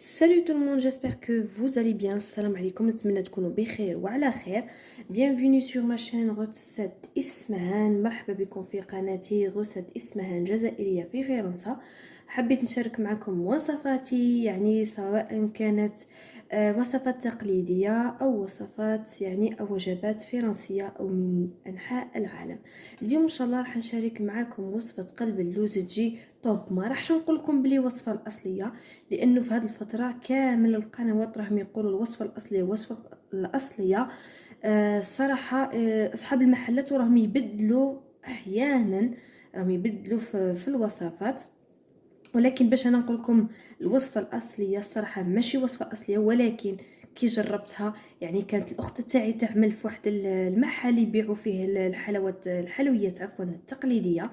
Salut tout le monde, j'espère que vous allez bien. Salam alaikum, نتمنى تكونوا بخير وعلى خير. Bienvenue sur ma chaîne غسالة إسمهان. مرحبا بكم في قناتي غسالة إسمهان جزائرية في فرنسا. حبيت نشارك معكم وصفاتي، يعني سواء كانت وصفات تقليدية أو وصفات أو وجبات فرنسية أو من أنحاء العالم. اليوم إن شاء الله راح نشارك معكم وصفة قلب اللوز تجي توب. ما راحش نقول لكم بلي وصفة الأصلية، لانه في هذه الفتره كامل القنوات راهم يقولوا الوصفه الاصليه. الصراحه اصحاب المحلات راهم يبدلوا احيانا، راهم يبدلوا في الوصفات. ولكن باش انا نقول لكم الوصفه الاصليه، الصراحه ماشي وصفه اصليه، ولكن كي جربتها كانت الاخت تاعي تعمل في واحد المحل يبيعوا فيه الحلويات التقليديه،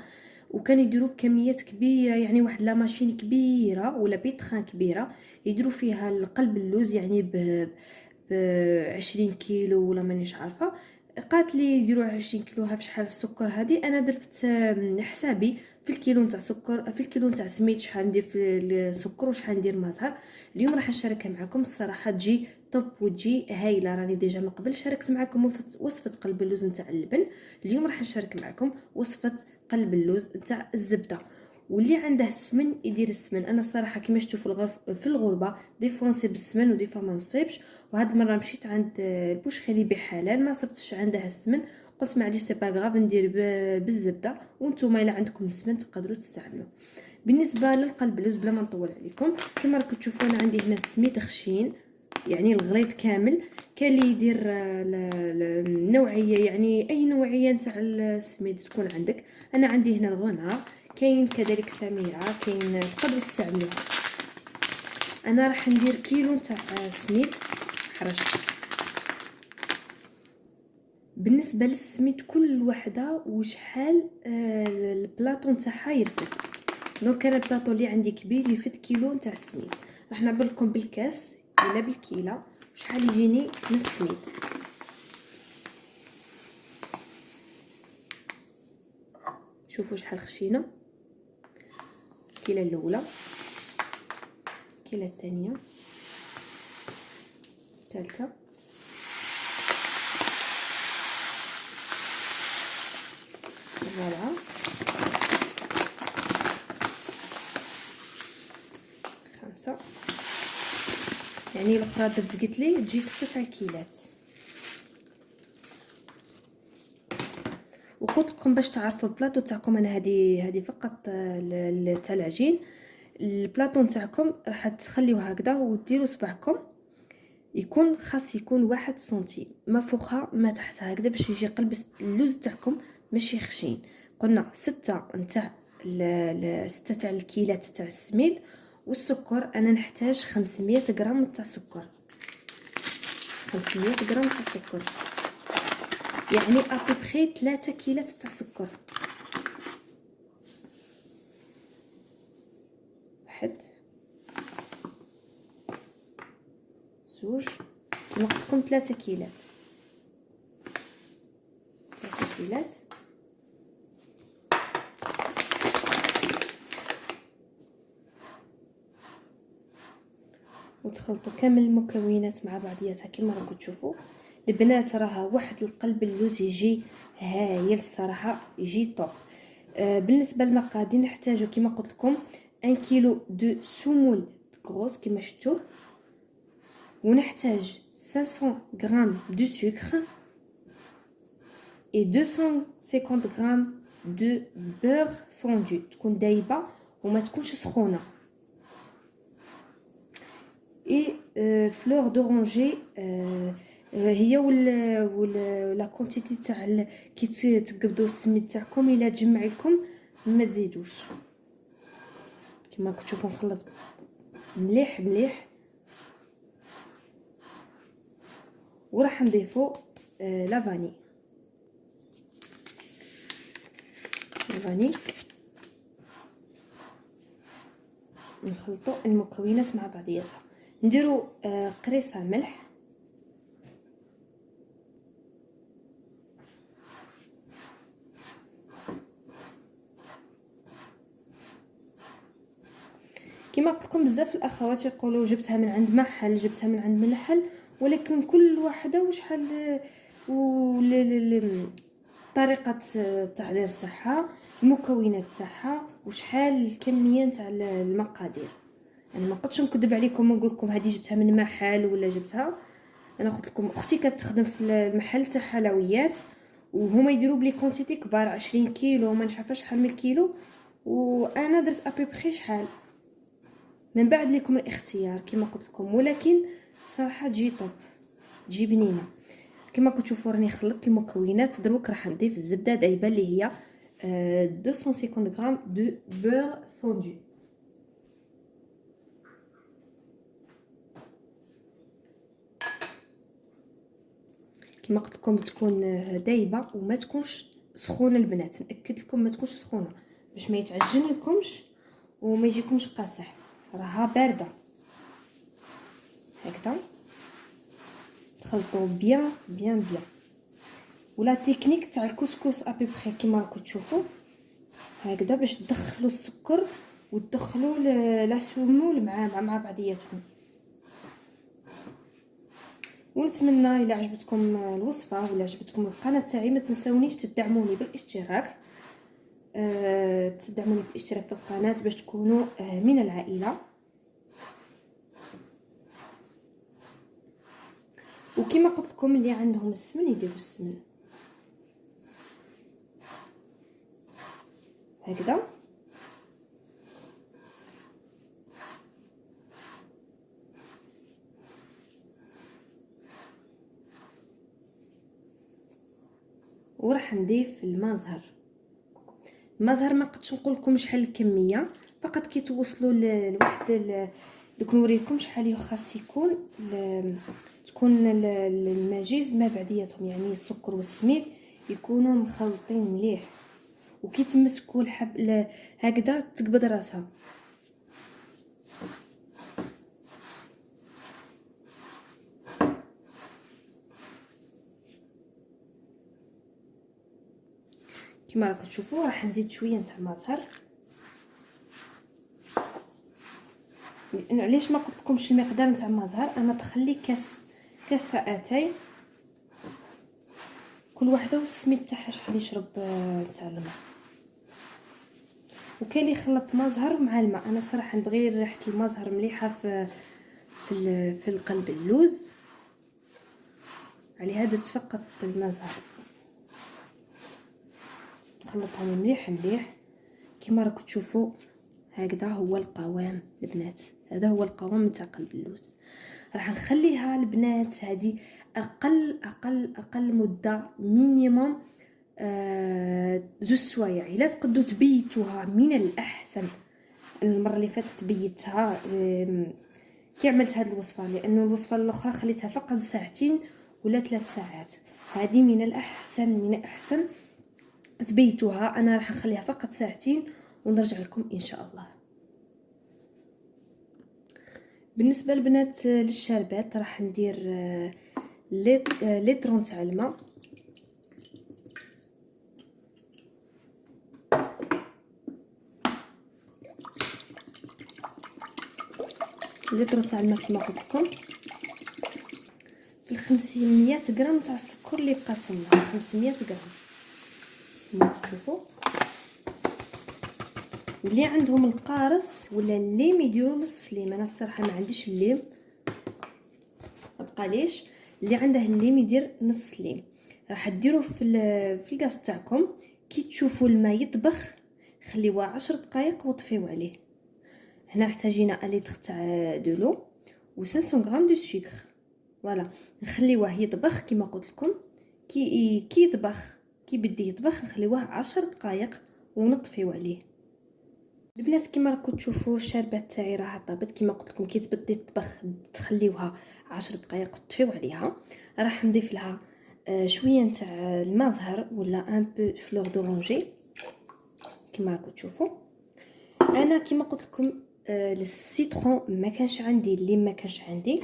وكان يديروا بكميات كبيره، واحد لا ماشين كبيره ولا بيتخان كبيره يديروا فيها القلب اللوز، ب 20 كيلو ولا مانيش عارفه. قالت لي يديروا 20 كيلو، ها شحال السكر هذه؟ انا درت حسابي في الكيلو نتاع سكر، في الكيلو نتاع سميت شحال ندير في السكر وشحال ندير مزهر. اليوم راح نشاركها معكم، الصراحه تجي توب وتجي هايله. راني ديجا من قبل شاركت معكم وصفه قلب اللوز نتاع اللبن، اليوم راح نشارك معكم وصفه قلب اللوز نتاع الزبده. واللي عنده السمن يدير السمن. انا الصراحه كيما شفتوا في الغربه دي فوا نصيب السمن ودي فوا ما نصيبش، وهاد المره مشيت عند البوشخي يبيع حلال ما صبتش عندها السمن، قلت معليش سي با غاف ندير بالزبده، وانتم الا عندكم السمن تقدروا تستعملوا. بالنسبه للقلب اللوز بلا ما نطول عليكم، كما راكم تشوفوا انا عندي هنا السميد خشين، الغليظ كامل. كان اللي يدير النوعيه، اي نوعيه نتاع السميد تكون عندك. انا عندي هنا الغنى، كاين كذلك سميره، كاين تقدروا تستعملوها. انا راح ندير كيلو نتاع سميد حرش. بالنسبه للسميد كل وحده وشحال البلاطو نتاعها يرفد. دونك انا البلاطو اللي عندي كبير يفد كيلو نتاع السميد. راح نعبر لكم بالكاس ولا بالكيله شحال يجيني من السميد. شوفوا شحال خشينه الكيله الاولى، الكيله الثانيه، الثالثه، الرابعه، خمسة، الاخرى دبقت لي تجي 6 كيلات. وقلت لكم باش تعرفوا البلاطو تاعكم، انا هذه فقط تاع العجين. البلاطو نتاعكم راح تخليوه هكذا وديروا صبعكم يكون خاص يكون 1 سنتيم، ما فوقها ما تحتها هكذا، باش يجي قلب اللوز تاعكم ماشي خشين. قلنا 6 نتاع 6 تاع الكيلات تاع السميد. والسكر انا نحتاج 500 غرام تاع سكر، 500 غرام تاع سكر، ابيبخي 3 كيلات تاع سكر. 1 زوج، نقصكم 3 كيلات، 3 كيلات. وتخلطوا كامل المكونات مع بعضياتها كما راكم تشوفوا. البنات راه واحد القلب اللوز يجي هايل الصراحه، يجي طوب. بالنسبه للمقادير نحتاجو كما قلت لكم 1 كيلو دو سمول غروس كما شفتوه، ونحتاج 500 غرام دو سكر et 250 غرام دو بور فوندو تكون دايبه وما تكونش سخونه. اي فلور دورانجي هي ولا كونتيتي تاع كي تقبضوا السميد تاعكم الا تجمع لكم ما تزيدوش. كما راكم تشوفوا نخلط مليح مليح، وراح نضيفوا لا فاني. نخلطوا المكونات مع بعضياتها، نديروا قريصه ملح، كما قلت لكم بزاف الاخوات يقولوا جبتها من عند محل، جبتها من عند محل، ولكن كل واحده وشحال طريقه التحضير تاعها، المكونات تاعها، وشحال الكميه تاع المقادير. انا ما قدش نكذب عليكم ونقول لكم هذه جبتها من محل ولا جبتها. انا قلت لكم اختي كتخدم في المحل تاع حلويات، وهما يديروا بلي كونتيتي كبار 20 كيلو ما نعرفه شحال من الكيلو، وانا درت ابيبخي شحال. من بعد لكم الاختيار كما قلت لكم، ولكن صراحه تجي طوب، تجي بنينه. كما كتشوفوا راني خلطت المكونات. دروك راح نضيف الزبده دايبه اللي هي 250 غرام دو بور فوندو. كما قلت لكم تكون دايبه وما تكونش سخونه البنات، ناكد لكم ما تكونش سخونه باش ما يتعجن لكمش وما يجيكمش قاصح، راها بارده. هكذا تخلطوا بيان بيان بيان. ولا تكنيك تاع الكسكس ابيبخي كما راكم تشوفوا هكذا، باش تدخلوا السكر وتدخلوا لا سمول مع بعضياتهم. ونتمنى الا عجبتكم الوصفه ولا عجبتكم القناه تاعي ما تنساونيش تدعموني بالاشتراك، تدعموني بالاشتراك في القناه باش تكونوا من العائله. وكما قلت لكم اللي عندهم السمن يديروا السمن هكذا. وراح نضيف الماء زهر ما قدش نقول لكم شحال الكميه، فقط كي توصلوا لواحد دوك نوريكم شحال خاص يكون تكون المجيز ما بعدياتهم، يعني السكر والسميد يكونوا مخلطين مليح، وكي تمسكوا الحب هكذا تقبض راسها. كما راكم تشوفوا راح نزيد شويه نتاع الماء زهر. علاش ما قلت لكمش المقدار نتاع الماء زهر؟ انا تخلي كاس تاع اتاي، كل وحده والسميد تاعها شحال يشرب تاع الماء. وكاين اللي يخلط ماء زهر مع الماء، انا صراحه نبغي ريحه الماء زهر مليحه في القلب اللوز، عليها درت فقط الماء زهر. نخلطهم مليح مليح كما راكم تشوفوا. هكذا هو القوام البنات، هذا هو القوام تاع قلب اللوز. راح نخليها البنات هذه اقل مده مينيموم 2 سوايع. الا تقدروا تبيتوها من الاحسن. المره اللي فاتت بيتها كي عملت هذه الوصفه، لانه الوصفه الاخرى خليتها فقط 2 ساعتين ولا 3 ساعات. هذه من الاحسن تبيتوها. انا راح نخليها فقط 2 ساعتين ونرجع لكم ان شاء الله. بالنسبه للبنات للشربات راح ندير لترون تاع الماء. لترون تاع الماء كما قلت لكم. في 500 غرام تاع السكر اللي بقات لنا، 500 غرام كما تشوفوا. اللي عندهم القارص ولا الليم يديروا نص ليم. انا الصراحه ما عنديش الليم، ما بقاليش. اللي عنده الليم يدير نص ليم. راح ديروه في الغاز تاعكم. كي تشوفوا الماء يطبخ خليوه 10 دقائق وطفيو عليه. هنا احتاجينا لتر تاع دولو و 500 غرام دو سكر. فوالا نخليوه يطبخ كما قلت لكم. كي يطبخ كي بدي يطبخ نخليوه 10 دقائق ونطفيو عليه. البنات كما راكم تشوفوا الشربات تاعي راها طابت كما قلت لكم. كي تبدي تطبخ تخليوها 10 دقائق وتطفيو عليها. راح نضيف لها شويه نتاع الماء زهر ولا ان بو فلور دورانجي كما راكم تشوفوا. انا كما قلت لكم السيترون ما كانش عندي، اللي ما كانش عندي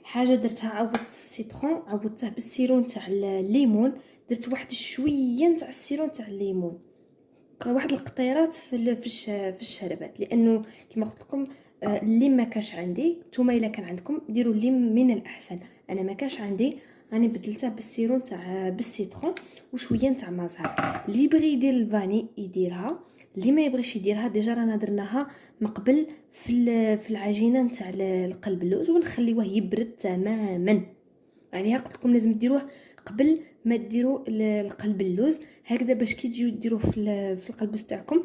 حاجه درتها. عوضت السيترون عوضته بالسيرون تاع الليمون. درت واحد شويه نتاع السيرون تاع الليمون، واحد القطيرات في الشربات، لانه كما قلت لكم اللي ما كانش عندي نتوما الا كان عندكم ديروا اللي من الاحسن. انا ما كانش عندي، راني بدلتها بالسيرون تاع بالسيترون وشويه نتاع مازهر. اللي يبغي يدير الفاني يديرها، اللي ما يبغيش يديرها ديجا رانا درناها مقبل في العجينه نتاع القلب اللوز ونخليوه يبرد تماما. عليها قلت لكم لازم ديروه قبل ما ديروا القلب اللوز هكذا، باش كي تجيو ديروه في القلبوس تاعكم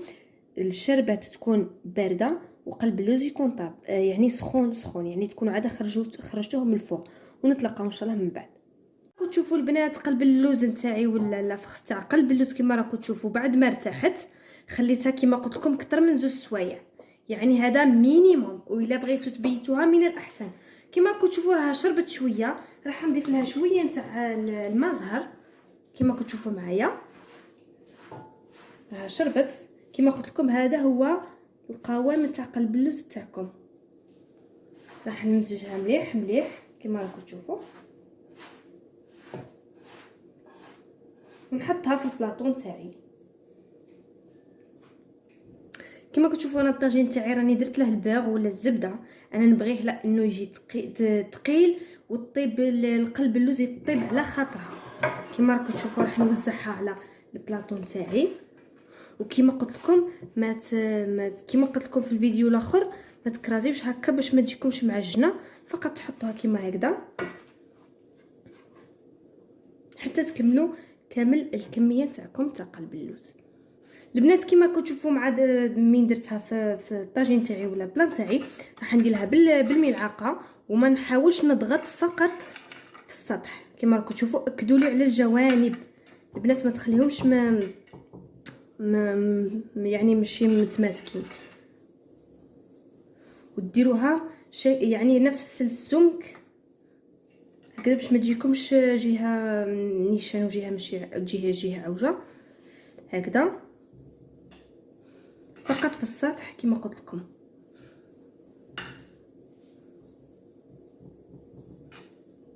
الشربات تكون بارده وقلب اللوز يكون طاب، يعني سخون يعني تكونوا عاد خرجتوه من الفوق. ونتلاقاو ان شاء الله من بعد. راكم تشوفوا البنات قلب اللوز نتاعي ولا الفخ تاع قلب اللوز كما راكم تشوفوا بعد ما ارتاحت خليتها كما قلت لكم اكثر من 2 سوايع، يعني هذا مينيموم. والا بغيتو تبيتوها من الاحسن. كما راكم تشوفوا راها شربت شويه، راح نضيف لها شويه نتاع الماء كما راكم تشوفوا معايا. راها شربت كما قلت لكم، هذا هو القوام تاع قلب اللوز تاعكم. راح نمزجها مليح مليح كما راكم تشوفوا ونحطها في البلاطون تاعي. كما كتشوفوا انا الطاجين تاعي راني درت له البيغ ولا الزبده، انا نبغيه لا انه يجي ثقيل وطيب القلب اللوز يطيب على خاطرها. كما راكم تشوفوا راح نوزعها على البلاطون تاعي. وكما قلت لكم كما قلت لكم في الفيديو الاخر ما تكرازيوش هكا باش ما تجيكمش معجنه، فقط تحطوها كما هكذا حتى تكملوا كامل الكميه تاعكم تاع قلب اللوز. البنات كما كتشوفوا مع من درتها في الطاجين تاعي ولا بلان تاعي راح نديرها بالملعقه وما نحاولش نضغط، فقط في السطح. كما راكم تشوفوا اكدوا لي على الجوانب البنات، ما تخليهمش يعني ماشي متماسكين، وديروها شيء يعني نفس السمك هكذا باش ما تجيكمش جهه نيشان وجهه ماشي جهه عوجه هكذا، فقط في السطح كما قلت لكم.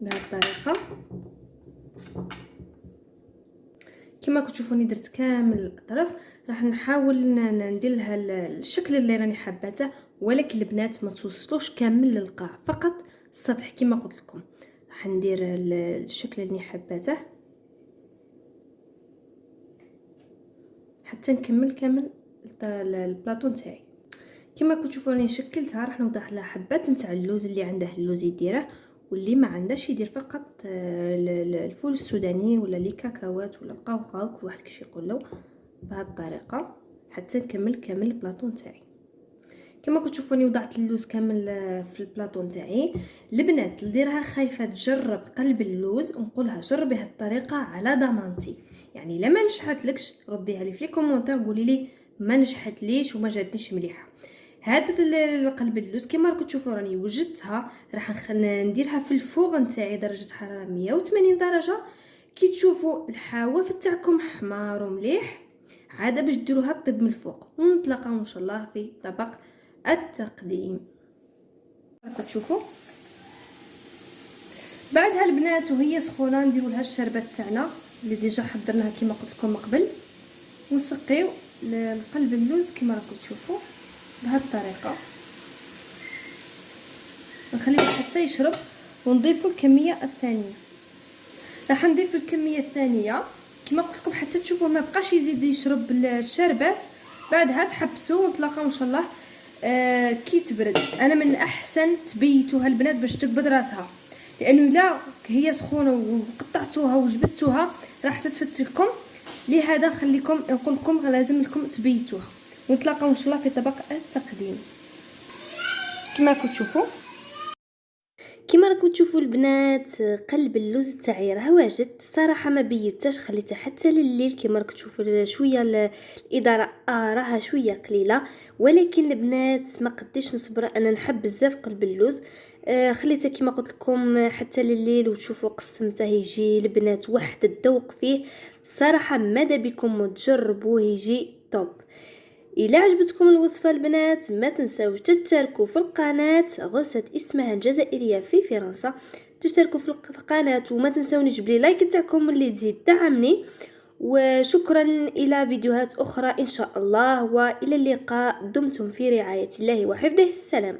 بهذه الطريقه كما كتشوفوني درت كامل الاطراف. راح نحاول ندير لها الشكل اللي راني حباته، ولكن البنات ما توصلوش كامل للقاع، فقط السطح كما قلت لكم. راح ندير الشكل اللي حباته حتى نكمل كامل البلاطون تاعي. كما كتشوفوا راني شكلتها. راح نوضح لها حبات نتاع اللوز، اللي عنده اللوز يديره واللي ما عندهش يدير فقط الفول السوداني ولا لي كاكاوات ولا القوقاو، كل واحد كيش يقول له. بهذه الطريقه حتى نكمل كامل البلاطون تاعي. كما كتشوفوني وضعت اللوز كامل في البلاطون تاعي. البنات اللي راها خايفه تجرب قلب اللوز نقولها جربي هذه الطريقه على ضمانتي، يعني لما نجحتلكش رديها لي في لي كومونتير قولي لي ما نجحتليش وما جاتنيش مليحه. هذا القلب اللوز كما راكم تشوفوا راني وجدتها، راح نديرها في الفوغ نتاعي درجه حراره 180 درجه. كي تشوفوا الحواف تاعكم حمار ومليح عاده باش ديروها طيب من الفوق. ونتلاقاو ان شاء الله في طبق التقديم. راكم تشوفوا بعدها البنات وهي سخونه نديروا لها الشربات تاعنا اللي ديجا حضرناها كما قلت لكم من قبل، ونسقيو القلب اللوز كما راكم تشوفوا بهذه الطريقه. نخليه حتى يشرب ونضيفوا الكميه الثانيه. راح نضيف الكميه الثانيه كما قلت لكم حتى تشوفوا ما بقاش يزيد يشرب الشربات. بعدها تحبسوا ونتلاقاو ان شاء الله كي تبرد. انا من احسن تبيتوها البنات باش تقبض راسها، لانه لا هي سخونه وقطعتوها وجبدتوها راح تتفتت لكم. لهذا نخليكم نقول لكم لازم لكم تبيتوها. ونتلاقاو ان شاء الله في طبق التقديم. كما راكم تشوفوا البنات قلب اللوز تاعي راه واجد صراحه، ما بيتاش خليته حتى لليل. كما راكم تشوفوا شويه الاضاءه راها شويه قليله، ولكن البنات ما قديش نصبر، انا نحب بزاف قلب اللوز. خليته كما قلت لكم حتى لليل وتشوفوا قسمته يجي البنات واحد الذوق فيه صراحه. ماذا بكم تجربوه يجي توب. إلا عجبتكم الوصفة البنات ما تنساوش تشتركوا في القناة غرسة إسمهان جزائرية في فرنسا، تشتركوا في القناة وما تنسونيش بلي لايك تاعكم اللي تزيد دعمني. وشكرا إلى فيديوهات أخرى إن شاء الله، وإلى اللقاء. دمتم في رعاية الله وحفظه. السلام.